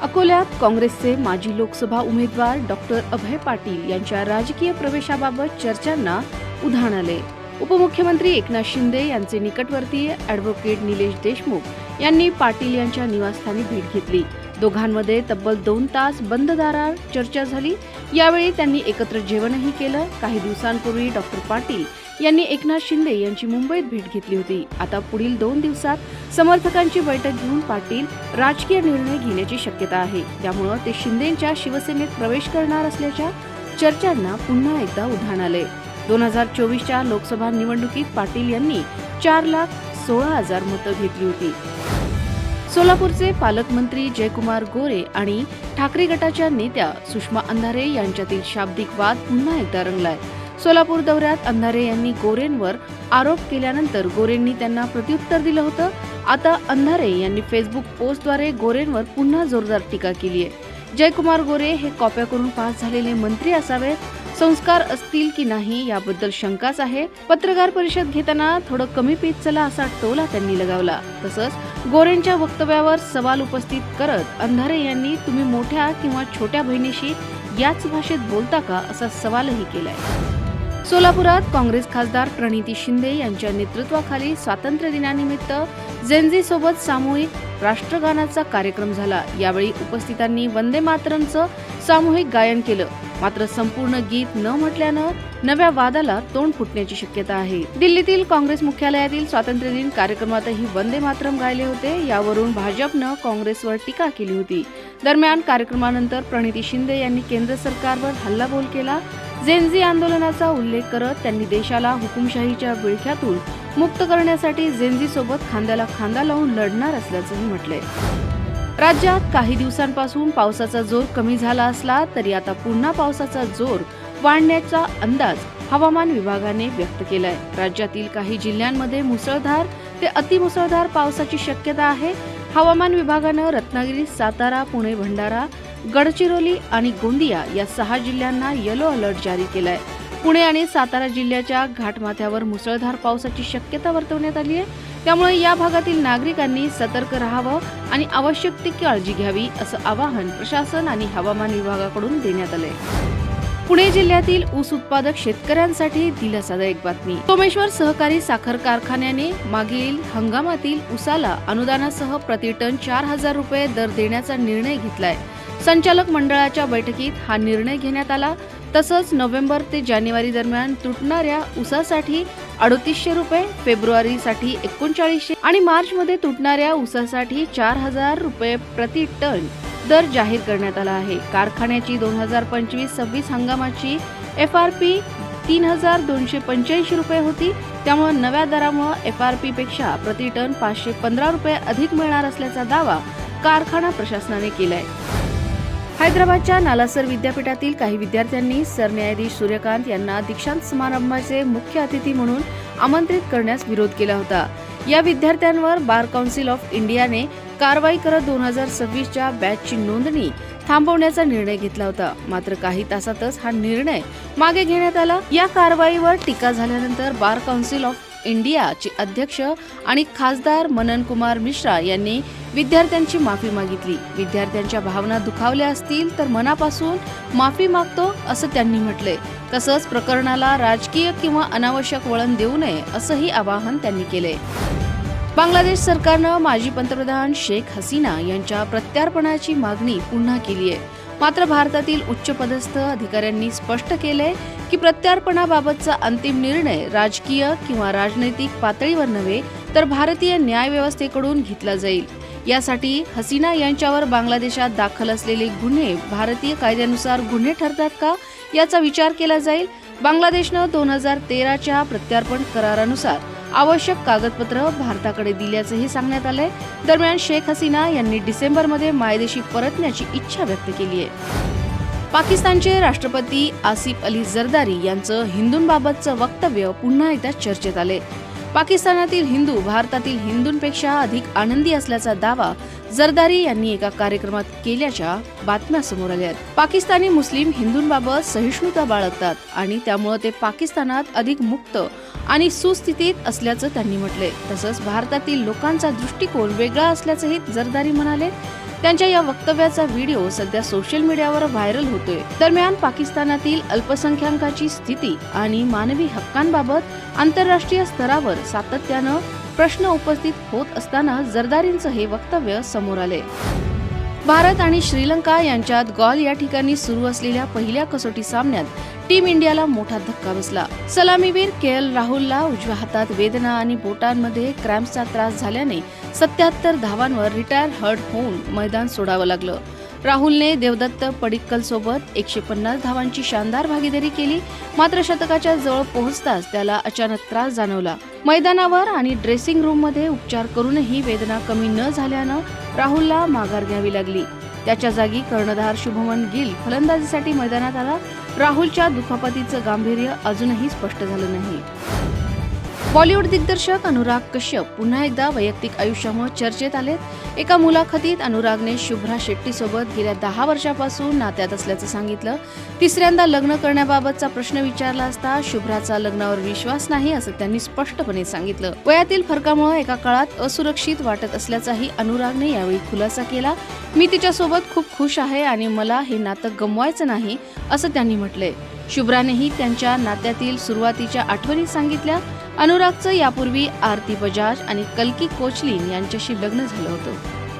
अकोल्यात काँग्रेसचे माजी लोकसभा उमेदवार डॉक्टर अभय पाटील यांच्या राजकीय प्रवेशाबाबत चर्चांना उधाण आले. उपमुख्यमंत्री एकनाथ शिंदे यांचे निकटवर्तीय ॲडव्होकेट निलेश देशमुख यांनी पाटील यांच्या निवासस्थानी भेट घेतली. दोघांमध्ये तब्बल 2 तास बंद दारात चर्चा झाली. यावेळी त्यांनी एकत्र जेवणही केलं. काही दिवसांपूर्वी डॉक्टर पाटील यांनी एकनाथ शिंदे यांची मुंबईत भेट घेतली होती. आता पुढील 2 दिवसात समर्थकांची बैठक घेऊन पाटील राजकीय निर्णय घेण्याची शक्यता आहे. त्यामुळे ते शिंदेंच्या शिवसेनेत प्रवेश करणार असल्याच्या चर्चांना पुन्हा एकदा उधाण आले. 2024च्या लोकसभा निवडणुकीत पाटील यांनी 4,16,000 मतं घेतली होती. सोलापूरचे पालकमंत्री जयकुमार गोरे आणि ठाकरे गटाच्या नेत्या सुषमा अंधारे यांच्यातील शाब्दिक वाद पुन्हा एकदा रंगलाय. सोलापूर दौऱ्यात अंधारे यांनी गोरेंवर आरोप केल्यानंतर गोरेंनी त्यांना प्रत्युत्तर दिलं होतं. आता अंधारे यांनी फेसबुक पोस्टद्वारे गोरेंवर पुन्हा जोरदार टीका केली आहे. जयकुमार गोरे हे कॉप्या करून पास झालेले मंत्री असावेत. संस्कार असतील की नाही याबद्दल शंकाच आहे. पत्रकार परिषद घेताना थोडं कमी पीत चला असा टोला त्यांनी लगावला. तसंच गोरेंच्या वक्तव्यावर सवाल उपस्थित करत अंधारे यांनी तुम्ही मोठ्या किंवा छोट्या बहिणीशी याच भाषेत बोलता का असा सवालही केलाय. सोलापुरात काँग्रेस खासदार प्रणिती शिंदे यांच्या नेतृत्वाखाली स्वातंत्र्य दिनानिमित्त जेनझी सोबत सामूहिक राष्ट्रगानाचा कार्यक्रम झाला. यावेळी उपस्थितांनी वंदे मातरमचं सामूहिक गायन केलं. मात्र संपूर्ण गीत न म्हटल्यानं नव्या वादाला तोंड फुटण्याची शक्यता आहे. दिल्लीतील काँग्रेस मुख्यालयातील स्वातंत्र्य दिन कार्यक्रमातही वंदे मातरम गायले होते. यावरून भाजपनं काँग्रेसवर टीका केली होती. दरम्यान कार्यक्रमानंतर प्रणिती शिंदे यांनी केंद्र सरकारवर हल्लाबोल केला. जेनझी आंदोलनाचा उल्लेख करत त्यांनी देशाला हुकुमशाहीच्या विळख्यातून मुक्त करण्यासाठी जेनझी सोबत खांद्याला खांदा लावून लढणार असल्याचंही म्हटलंय. राज्यात काही दिवसांपासून पावसाचा जोर कमी झाला असला तरी आता पुन्हा पावसाचा जोर वाढण्याचा अंदाज हवामान विभागाने व्यक्त केलाय. राज्यातील काही जिल्ह्यांमध्ये मुसळधार ते अतिमुसळधार पावसाची शक्यता आहे. हवामान विभागानं रत्नागिरी, सातारा, पुणे, भंडारा, गडचिरोली आणि गोंदिया या 6 जिल्ह्यांना येलो अलर्ट जारी केलाय. पुणे आणि सातारा जिल्ह्याच्या घाटमाथ्यावर मुसळधार पावसाची शक्यता वर्तवण्यात आली आहे. त्यामुळे या भागातील नागरिकांनी सतर्क राहावं आणि आवश्यक ती काळजी घ्यावी असं आवाहन प्रशासन आणि हवामान विभागाकडून देण्यात आलंय. पुणे जिल्ह्यातील ऊस उत्पादक शेतकऱ्यांसाठी दिलासादायक बातमी. सोमेश्वर सहकारी साखर कारखान्याने मागील हंगामातील ऊसाला अनुदानासह प्रतिटन 4,000 रुपये दर देण्याचा निर्णय घेतलाय. संचालक मंडळाच्या बैठकीत हा निर्णय घेण्यात आला. तसंच नोव्हेंबर ते जानेवारी दरम्यान तुटणाऱ्या ऊसासाठी 3800 रुपये, फेब्रुवारीसाठी 3900 आणि मार्चमध्ये तुटणाऱ्या ऊसासाठी 4,000 रुपये प्रति टन दर जाहीर करण्यात आला आहे. कारखान्याची 2025-26 हंगामाची FRP 3,285 रुपये होती. त्यामुळे नव्या दरामुळे FRP पेक्षा प्रति टन 515 रुपये अधिक मिळणार असल्याचा दावा कारखाना प्रशासनाने केलाय. हैदराबादच्या नालासर विद्यापीठातील काही विद्यार्थ्यांनी सरन्यायाधीश सूर्यकांत यांना दीक्षांत समारंभाचे मुख्य अतिथी म्हणून आमंत्रित करण्यास विरोध केला होता. या विद्यार्थ्यांवर बार काउन्सिल ऑफ इंडियाने कारवाई करत 2026च्या बॅचची नोंदणी थांबवण्याचा निर्णय घेतला होता. मात्र काही तासातच हा निर्णय मागे घेण्यात आला. या कारवाईवर टीका झाल्यानंतर बार काउन्सिल ऑफ इंडियाचे अध्यक्ष आणि खासदार मनन कुमार मिश्रा यांनी विद्यार्थ्यांची माफी मागितली. विद्यार्थ्यांच्या भावना दुखावल्या असतील तर मनापासून माफी मागतो असं त्यांनी म्हटलंय. तसंच प्रकरणाला राजकीय किंवा अनावश्यक वळण देऊ नये असंही आवाहन त्यांनी केलंय. बांगलादेश सरकारनं माजी पंतप्रधान शेख हसीना यांच्या प्रत्यार्पणाची मागणी पुन्हा केली आहे. मात्र भारतातील उच्चपदस्थ अधिकाऱ्यांनी स्पष्ट केलंय की प्रत्यार्पणाबाबतचा अंतिम निर्णय राजकीय किंवा राजनैतिक पातळीवर नव्हे तर भारतीय न्यायव्यवस्थेकडून घेतला जाईल. यासाठी हसीना यांच्यावर बांगलादेशात दाखल असलेले गुन्हे भारतीय कायद्यानुसार गुन्हे ठरतात का याचा विचार केला जाईल. बांगलादेशनं 2013च्या प्रत्यार्पण करारानुसार आवश्यक कागदपत्र भारताकडे दिल्याचंही सांगण्यात आलंय. दरम्यान शेख हसीना यांनी डिसेंबरमध्ये मायदेशी परतण्याची इच्छा व्यक्त केली आहे. पाकिस्तानचे राष्ट्रपती आसिफ अली झरदारी यांचं हिंदूंबाबतचं वक्तव्य पुन्हा एकदा चर्चेत आले. पाकिस्तानातील हिंदू भारतातील हिंदूंपेक्षा अधिक आनंदी असल्याचा दावा झरदारी यांनी एका कार्यक्रमात केल्याच्या बातम्या समोर आल्या आहेत. पाकिस्तानी मुस्लिम हिंदूंबाबत सहिष्णुता बाळगतात आणि त्यामुळे ते पाकिस्तानात अधिक मुक्त आणि सुस्थितीत असल्याचं त्यांनी म्हटलंय. तसंच भारतातील लोकांचा दृष्टिकोन वेगळा असल्याचंही झरदारी म्हणाले. त्यांच्या या वक्तव्याचा व्हिडिओ सध्या सोशल मीडियावर व्हायरल होतोय. दरम्यान पाकिस्तानातील अल्पसंख्याकांची स्थिती आणि मानवी हक्कांबाबत आंतरराष्ट्रीय स्तरावर सातत्यानं प्रश्न उपस्थित होत असताना झरदारींचं हे वक्तव्य समोर आले. भारत आणि श्रीलंका यांच्यात गॉल या ठिकाणी सुरू असलेल्या पहिल्या कसोटी सामन्यात टीम इंडियाला मोठा धक्का बसला. सलामीवीर के.एल. राहुलला उजव्या हातात वेदना आणि बोटांमध्ये क्रॅम्प्सचा त्रास झाल्याने 77 धावांवर रिटायर हर्ट होऊन मैदान सोडावं लागलं. राहुलने देवदत्त पडिक्कल सोबत 150 धावांची शानदार भागीदारी केली. मात्र शतकाच्या जवळ पोहोचताच त्याला अचानक त्रास जाणवला. मैदानावर आणि ड्रेसिंग रूममध्ये उपचार करूनही वेदना कमी न झाल्यानं राहुलला माघार घ्यावी लागली. त्याच्या जागी कर्णधार शुभमन गिल फलंदाजीसाठी मैदानात आला. राहुलच्या दुखापतीचं गांभीर्य अजूनही स्पष्ट झालं नाही. बॉलिवूड दिग्दर्शक अनुराग कश्यप पुन्हा एकदा वैयक्तिक आयुष्यामुळे चर्चेत आलेत. एका मुलाखतीत अनुरागने शुभ्रा शेट्टी सोबत गेल्या 10 वर्षापासून नात्यात असल्याचं सांगितलं. तिसऱ्यांदा लग्न करण्याबाबतचा प्रश्न विचारला असता शुभ्राचा लग्नावर विश्वास नाही असं त्यांनी स्पष्टपणे सांगितलं. वयातील फरकामुळे एका काळात असुरक्षित वाटत असल्याचाही अनुरागने यावेळी खुलासा केला. मी तिच्यासोबत खूप खुश आहे आणि मला हे नातं गमवायचं नाही असं त्यांनी म्हटलंय. शुभ्रानेही त्यांच्या नात्यातील सुरुवातीच्या आठवणी सांगितल्या. अनुरागचं यापूर्वी आरती बजाज आणि कल्की कोचलिन यांच्याशी लग्न झालं होतं.